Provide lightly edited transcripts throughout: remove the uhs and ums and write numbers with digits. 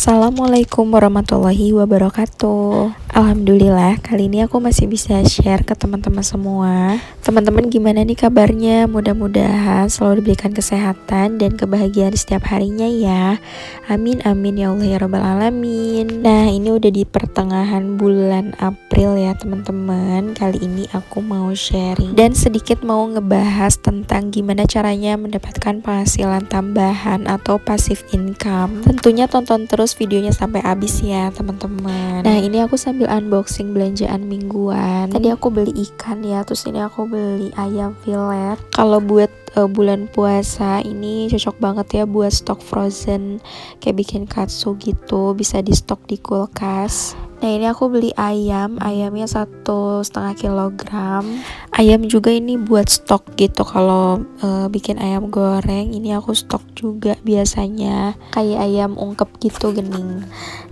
Assalamualaikum warahmatullahi wabarakatuh. Alhamdulillah, kali ini aku masih bisa share ke teman-teman semua. Teman-teman gimana nih kabarnya? Mudah-mudahan selalu diberikan kesehatan dan kebahagiaan setiap harinya ya. Amin amin ya Allah ya rabbal alamin. Nah, ini udah di pertengahan bulan April ya teman-teman. Kali ini aku mau sharing dan sedikit mau ngebahas tentang gimana caranya mendapatkan penghasilan tambahan atau passive income. Tentunya tonton terus videonya sampai habis ya teman-teman. Nah, ini aku sambil unboxing belanjaan mingguan. Tadi aku beli ikan ya, terus ini aku beli ayam fillet. Kalau buat bulan puasa ini cocok banget ya buat stok frozen, kayak bikin katsu gitu, bisa di stok di kulkas. Nah, ini aku beli ayamnya 1,5 kilogram. Ayam juga ini buat stok gitu, kalau bikin ayam goreng ini aku stok juga biasanya, kayak ayam ungkep gitu gening.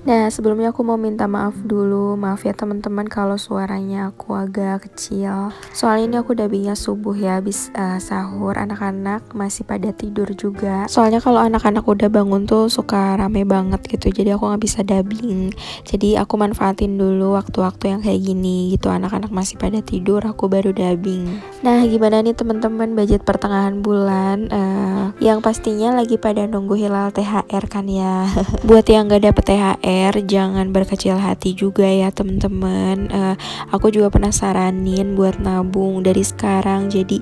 Nah, sebelumnya aku mau minta maaf dulu, maaf ya teman-teman kalau suaranya aku agak kecil. Soalnya ini aku dubbingnya subuh ya, habis sahur, anak-anak masih pada tidur juga. Soalnya kalau anak-anak udah bangun tuh suka rame banget gitu, jadi aku nggak bisa dubbing. Jadi aku manfaatin dulu waktu-waktu yang kayak gini gitu, anak-anak masih pada tidur, aku baru dubbing. Nah, gimana nih teman-teman budget pertengahan bulan? Yang pastinya lagi pada nunggu hilal THR kan ya. Buat yang gak dapet THR, jangan berkecil hati juga ya teman-teman. Aku juga pernah saranin buat nabung dari sekarang. Jadi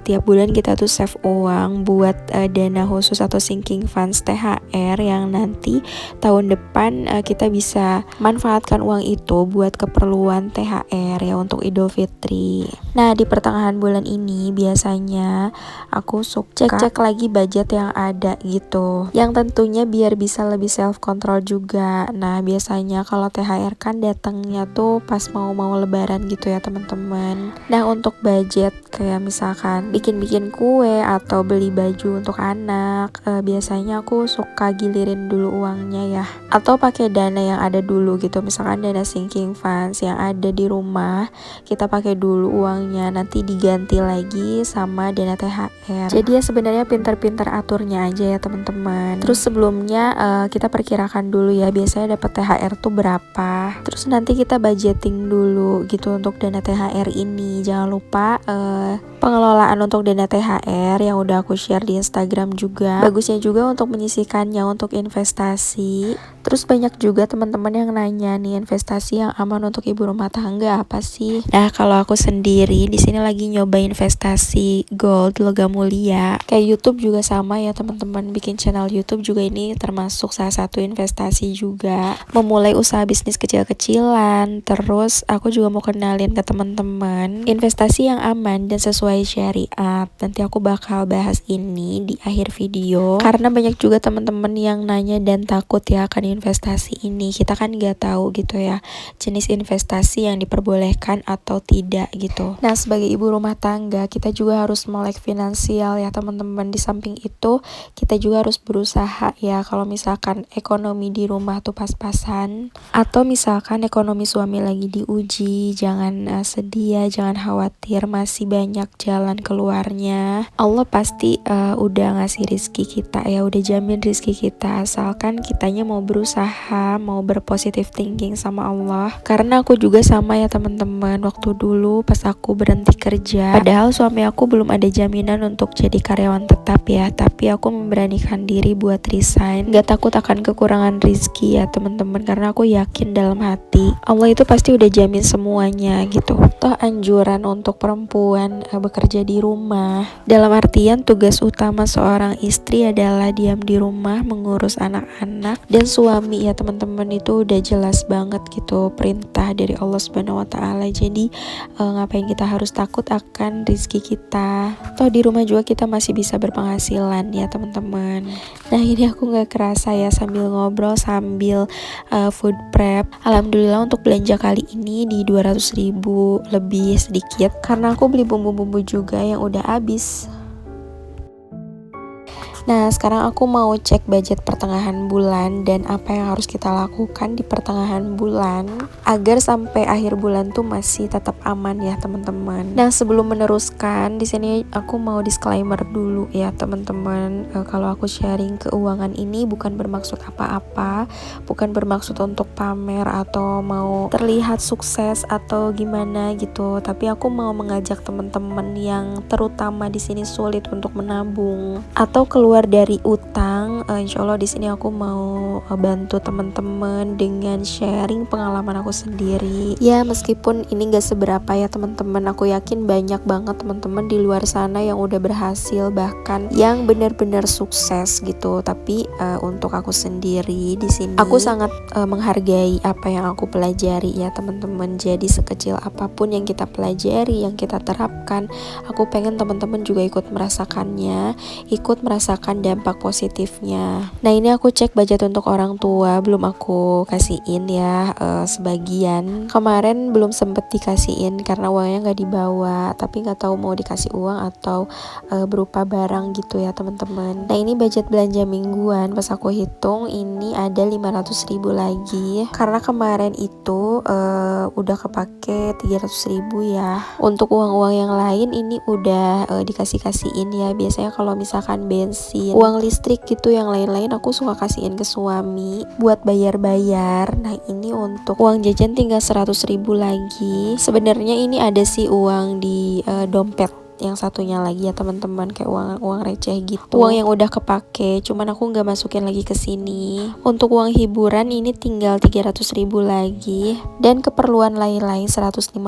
tiap bulan kita tuh save uang buat dana khusus atau sinking funds THR, yang nanti tahun depan kita bisa manfaatkan uang itu buat keperluan THR ya, untuk Idul Fitri. Nah, di pertengahan bulan ini biasanya aku suka cek lagi budget yang ada gitu, yang tentunya biar bisa lebih self control juga. Nah, biasanya kalau THR kan datangnya tuh pas mau lebaran gitu ya teman-teman. Nah, untuk budget kayak misalkan bikin kue atau beli baju untuk anak, biasanya aku suka gilirin dulu uangnya ya, atau pakai dana yang ada dulu gitu. Misalkan dana sinking funds yang ada di rumah, kita pakai dulu uangnya, nanti diganti lagi sama dana THR. Jadi ya sebenarnya pintar-pintar aturnya aja ya teman-teman. Terus sebelumnya kita perkirakan dulu ya, biasanya dapat THR tuh berapa. Terus nanti kita budgeting dulu gitu untuk dana THR ini. Jangan lupa pengelolaan untuk dana THR yang udah aku share di Instagram juga. Bagusnya juga untuk menyisihkannya untuk investasi. Terus banyak juga teman-teman yang nanya nih, investasi yang aman untuk ibu rumah tangga apa sih? Nah, kalau aku sendiri di sini lagi nyoba investasi gold, logam mulia. Kayak YouTube juga sama ya teman-teman, bikin channel YouTube juga ini termasuk salah satu investasi juga. Memulai usaha bisnis kecil-kecilan. Terus aku juga mau kenalin ke teman-teman investasi yang aman dan sesuai syariat. Nanti aku bakal bahas ini di akhir video, karena banyak juga teman-teman yang nanya dan takut ya akan investasi ini. Kita kan nggak tahu gitu ya jenis investasi yang diperbolehkan atau tidak gitu. Nah, sebagai ibu rumah tangga kita juga harus melek finansial ya teman-teman. Di samping itu kita juga harus berusaha ya, kalau misalkan ekonomi di rumah tuh pas-pasan, atau misalkan ekonomi suami lagi diuji, jangan sedih ya, jangan khawatir, masih banyak jalan keluarnya. Allah pasti udah ngasih rizki kita ya, udah jamin rizki kita, asalkan kitanya mau berusaha, mau berpositif thinking sama Allah. Karena aku juga sama ya teman-teman, waktu dulu pas aku berhenti kerja, padahal suami aku belum ada jaminan untuk jadi karyawan tetap ya, tapi aku memberanikan diri buat resign, gak takut akan kekurangan rizki ya teman-teman, karena aku yakin dalam hati Allah itu pasti udah jamin semuanya gitu. Toh anjuran untuk perempuan bekerja di rumah, dalam artian tugas utama seorang istri adalah diam di rumah mengurus anak-anak dan suami ya teman-teman, itu udah jelas banget gitu perintah dari Allah Subhanahu wa taala. Jadi ngapain kita harus takut akan rizki kita? Toh di rumah juga kita masih bisa berpenghasilan ya teman-teman. Nah, ini aku nggak kerasa ya sambil ngobrol sambil food prep. Alhamdulillah untuk belanja kali ini di 200.000 lebih sedikit, karena aku beli bumbu-bumbu juga yang udah habis. Nah, sekarang aku mau cek budget pertengahan bulan dan apa yang harus kita lakukan di pertengahan bulan agar sampai akhir bulan tuh masih tetap aman ya teman-teman. Nah, sebelum meneruskan, di sini aku mau disclaimer dulu ya teman-teman. Kalau aku sharing keuangan ini bukan bermaksud apa-apa, bukan bermaksud untuk pamer atau mau terlihat sukses atau gimana gitu. Tapi aku mau mengajak teman-teman yang terutama di sini sulit untuk menabung atau keluar dari utang. Insya Allah di sini aku mau bantu teman-teman dengan sharing pengalaman aku sendiri. Ya meskipun ini gak seberapa ya teman-teman, aku yakin banyak banget teman-teman di luar sana yang udah berhasil, bahkan yang benar-benar sukses gitu. Tapi untuk aku sendiri di sini aku sangat menghargai apa yang aku pelajari ya teman-teman. Jadi sekecil apapun yang kita pelajari, yang kita terapkan, aku pengen teman-teman juga ikut merasakannya, ikut merasakan dampak positifnya. Nah, ini aku cek budget untuk orang tua, belum aku kasihin ya sebagian. Kemarin belum sempet dikasihin karena uangnya nggak dibawa, tapi nggak tahu mau dikasih uang atau berupa barang gitu ya teman-teman. Nah, ini budget belanja mingguan, pas aku hitung ini ada 500.000 lagi karena kemarin itu udah kepake 300.000 ya. Untuk uang-uang yang lain ini udah dikasih-kasihin ya. Biasanya kalau misalkan bensin, uang listrik gitu, yang lain-lain aku suka kasihin ke suami buat bayar-bayar. Nah, ini untuk uang jajan tinggal 100.000 lagi. Sebenarnya ini ada sih uang di dompet yang satunya lagi ya teman-teman, kayak uang receh gitu, uang yang udah kepake, cuman aku nggak masukin lagi ke sini. Untuk uang hiburan ini tinggal 300.000 lagi, dan keperluan lain-lain 150.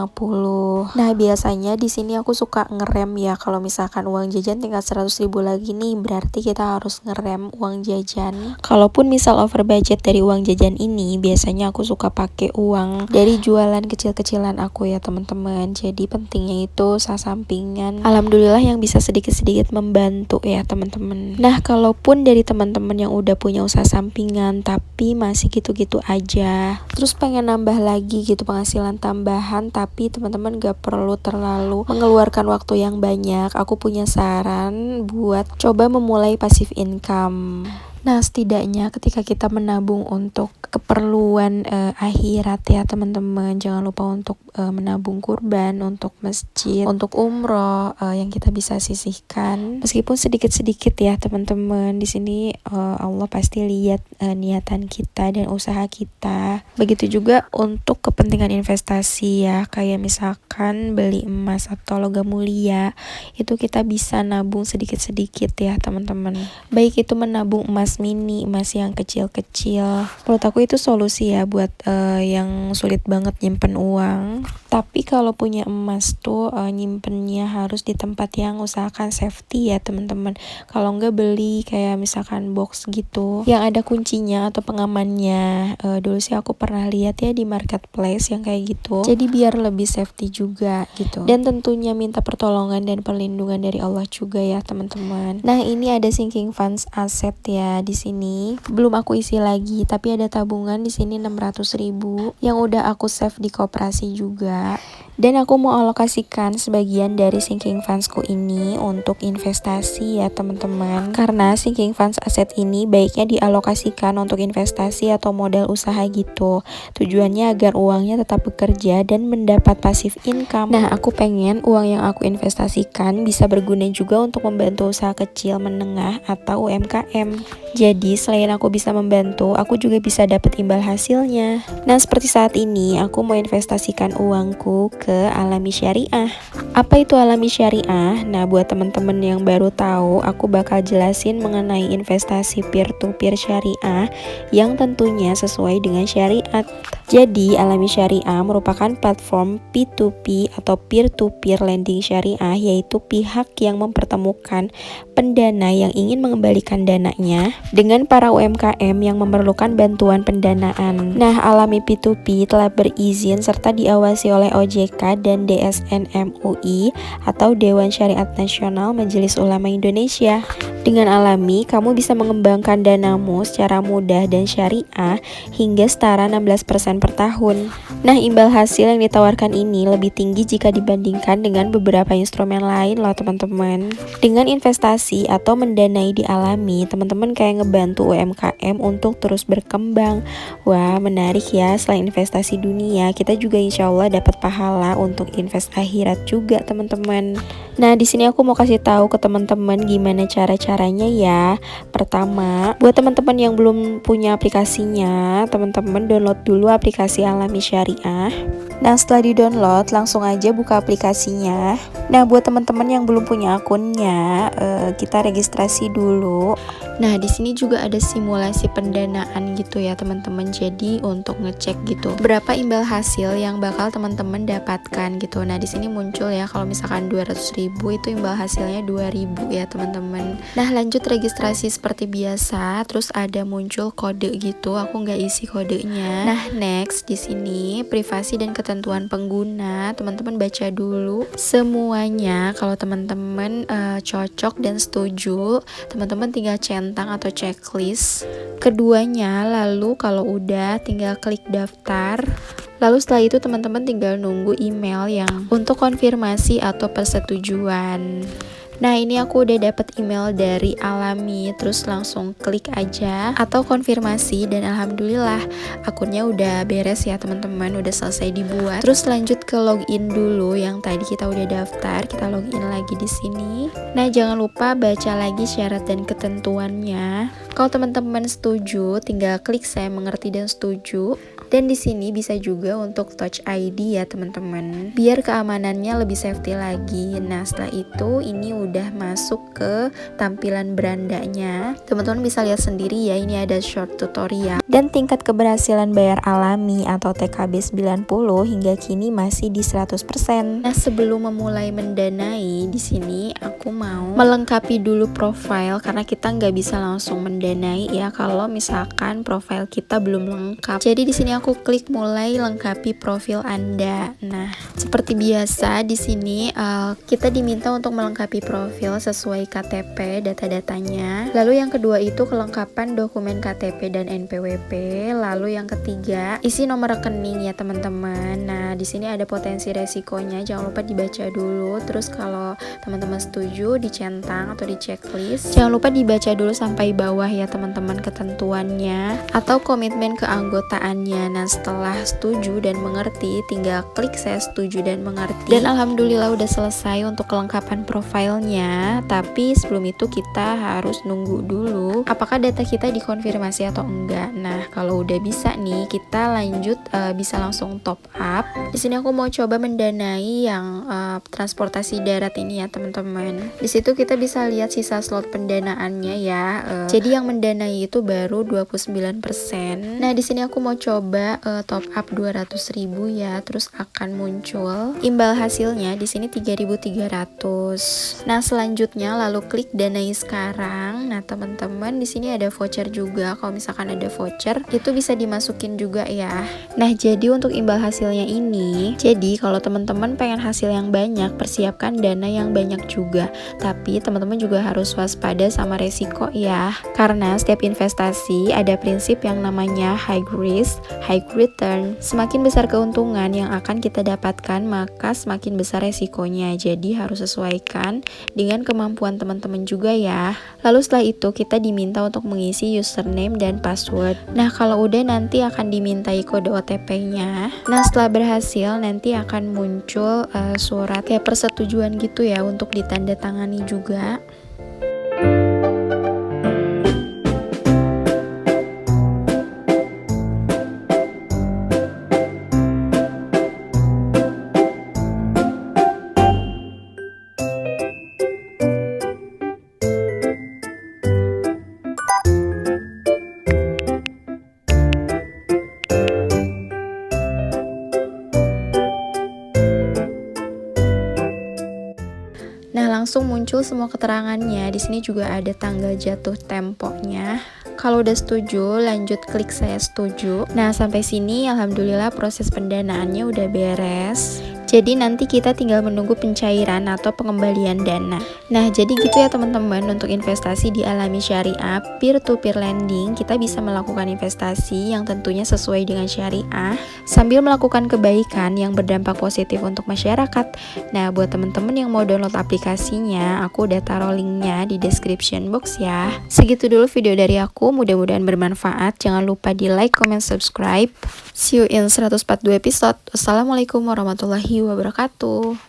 Nah, biasanya di sini aku suka ngerem ya, kalau misalkan uang jajan tinggal 100.000 lagi nih, berarti kita harus ngerem uang jajan. Kalaupun misal over budget dari uang jajan ini, biasanya aku suka pakai uang dari jualan kecil-kecilan aku ya teman-teman. Jadi pentingnya itu usaha sampingan, alhamdulillah yang bisa sedikit-sedikit membantu ya teman-teman. Nah, kalaupun dari teman-teman yang udah punya usaha sampingan tapi masih gitu-gitu aja, terus pengen nambah lagi gitu penghasilan tambahan, tapi teman-teman gak perlu terlalu mengeluarkan waktu yang banyak, aku punya saran buat coba memulai passive income. Nah, setidaknya ketika kita menabung untuk keperluan akhirat ya teman-teman, jangan lupa untuk menabung kurban, untuk masjid, untuk umroh yang kita bisa sisihkan. Meskipun sedikit-sedikit ya teman-teman, di sini Allah pasti lihat niatan kita dan usaha kita. Begitu juga untuk kepentingan investasi ya, kayak misalkan beli emas atau logam mulia, itu kita bisa nabung sedikit-sedikit ya teman-teman. Baik itu menabung emas mini, emas yang kecil-kecil. Menurut aku itu solusi ya buat yang sulit banget nyimpen uang. Tapi kalau punya emas tuh nyimpennya harus di tempat yang usahakan safety ya teman-teman. Kalau enggak beli kayak misalkan box gitu yang ada kuncinya atau pengamannya. Dulu sih aku pernah lihat ya di marketplace yang kayak gitu. Jadi biar lebih safety juga gitu. Dan tentunya minta pertolongan dan perlindungan dari Allah juga ya teman-teman. Nah, ini ada sinking funds aset ya di sini. Belum aku isi lagi, tapi ada tabungan di sini 600.000 yang udah aku save di koperasi juga. Dan aku mau alokasikan sebagian dari sinking fundsku ini untuk investasi ya teman-teman. Karena sinking funds aset ini baiknya dialokasikan untuk investasi atau modal usaha gitu. Tujuannya agar uangnya tetap bekerja dan mendapat passive income. Nah, aku pengen uang yang aku investasikan bisa berguna juga untuk membantu usaha kecil menengah atau UMKM. Jadi selain aku bisa membantu, aku juga bisa dapat imbal hasilnya. Nah, seperti saat ini aku mau investasikan uangku ke Alami Syariah. Apa itu Alami Syariah? Nah, buat teman-teman yang baru tahu, aku bakal jelasin mengenai investasi peer-to-peer syariah yang tentunya sesuai dengan syariat. Jadi, Alami Syariah merupakan platform P2P atau peer-to-peer lending syariah, yaitu pihak yang mempertemukan pendana yang ingin mengembalikan dananya dengan para UMKM yang memerlukan bantuan pendanaan. Nah, Alami P2P telah berizin serta diawasi oleh OJK Syarikat dan DSN MUI atau Dewan Syariat Nasional Majelis Ulama Indonesia. Dengan Alami, kamu bisa mengembangkan danamu secara mudah dan syariah hingga setara 16% per tahun. Nah, imbal hasil yang ditawarkan ini lebih tinggi jika dibandingkan dengan beberapa instrumen lain loh teman-teman. Dengan investasi atau mendanai di Alami, teman-teman kayak ngebantu UMKM untuk terus berkembang. Wah, menarik ya. Selain investasi dunia, kita juga insya Allah dapat pahala untuk invest akhirat juga teman-teman. Nah, di sini aku mau kasih tahu ke teman-teman gimana caranya ya. Pertama, buat teman-teman yang belum punya aplikasinya, teman-teman download dulu aplikasi Alami Syariah. Nah, setelah di-download, langsung aja buka aplikasinya. Nah, buat teman-teman yang belum punya akunnya, kita registrasi dulu. Nah, di sini juga ada simulasi pendanaan gitu ya, teman-teman. Jadi, untuk ngecek gitu, berapa imbal hasil yang bakal teman-teman dapatkan gitu. Nah, di sini muncul ya, kalau misalkan 200.000 itu imbal hasilnya 2.000 ya, teman-teman. Nah, lanjut registrasi seperti biasa, terus ada muncul kode gitu. Aku nggak isi kodenya. Nah, next di sini privasi dan ketentuan pengguna, teman-teman baca dulu semuanya. Kalau teman-teman cocok dan setuju, teman-teman tinggal centang atau checklist keduanya. Lalu kalau udah, tinggal klik daftar. Lalu setelah itu teman-teman tinggal nunggu email yang untuk konfirmasi atau persetujuan. Nah, ini aku udah dapet email dari Alami, terus langsung klik aja atau konfirmasi, dan alhamdulillah akunnya udah beres ya teman-teman, udah selesai dibuat. Terus lanjut ke login dulu, yang tadi kita udah daftar, kita login lagi di sini. Nah, jangan lupa baca lagi syarat dan ketentuannya. Kalau teman-teman setuju, tinggal klik saya mengerti dan setuju. Dan di sini bisa juga untuk Touch ID ya teman-teman, biar keamanannya lebih safety lagi. Nah, setelah itu ini udah masuk ke tampilan berandanya. Teman-teman bisa lihat sendiri ya, ini ada short tutorial. Dan tingkat keberhasilan bayar Alami atau TKB 90 hingga kini masih di 100%. Nah, sebelum memulai mendanai, di sini aku mau melengkapi dulu profile, karena kita nggak bisa langsung mendanai ya kalau misalkan profile kita belum lengkap. Jadi di sini aku klik mulai lengkapi profil Anda. Nah, seperti biasa di sini kita diminta untuk melengkapi profil sesuai KTP, data-datanya. Lalu yang kedua itu kelengkapan dokumen KTP dan NPWP. Lalu yang ketiga, isi nomor rekening ya teman-teman. Nah, di sini ada potensi resikonya, jangan lupa dibaca dulu. Terus kalau teman-teman setuju, dicentang atau di checklist. Jangan lupa dibaca dulu sampai bawah ya teman-teman ketentuannya atau komitmen keanggotaannya. Nah, setelah setuju dan mengerti, tinggal klik saya setuju dan mengerti. Dan alhamdulillah udah selesai untuk kelengkapan profilnya. Tapi sebelum itu kita harus nunggu dulu apakah data kita dikonfirmasi atau enggak. Nah, kalau udah bisa nih, kita lanjut bisa langsung top up. Di sini aku mau coba mendanai yang transportasi darat ini ya teman-teman. Di situ kita bisa lihat sisa slot pendanaannya ya. Jadi yang mendanai itu baru 29%. Nah, di sini aku mau coba top up 200.000 ya, terus akan muncul imbal hasilnya di sini 3.300. Nah, selanjutnya lalu klik danai sekarang. Nah, teman-teman di sini ada voucher juga. Kalau misalkan ada voucher itu bisa dimasukin juga ya. Nah, jadi untuk imbal hasilnya ini, jadi kalau teman-teman pengen hasil yang banyak, persiapkan dana yang banyak juga. Tapi teman-teman juga harus waspada sama resiko ya. Karena setiap investasi ada prinsip yang namanya high risk, high return. Semakin besar keuntungan yang akan kita dapatkan, maka semakin besar resikonya. Jadi harus sesuaikan dengan kemampuan teman-teman juga ya. Lalu setelah itu kita diminta untuk mengisi username dan password. Nah, kalau udah nanti akan dimintai kode OTP-nya. Nah, setelah berhasil nanti akan muncul surat kayak persetujuan gitu ya untuk ditandatangani juga. Nah, langsung muncul semua keterangannya. Di sini juga ada tanggal jatuh temponya. Kalau udah setuju, lanjut klik saya setuju. Nah, sampai sini alhamdulillah proses pendanaannya udah beres. Jadi nanti kita tinggal menunggu pencairan atau pengembalian dana. Nah, jadi gitu ya teman-teman, untuk investasi di Alami Syariah peer-to-peer lending, kita bisa melakukan investasi yang tentunya sesuai dengan syariah sambil melakukan kebaikan yang berdampak positif untuk masyarakat. Nah, buat teman-teman yang mau download aplikasinya, aku udah taruh linknya di description box ya. Segitu dulu video dari aku, mudah-mudahan bermanfaat. Jangan lupa di like, comment, subscribe. See you in 142 episode. Wassalamualaikum warahmatullahi wabarakatuh.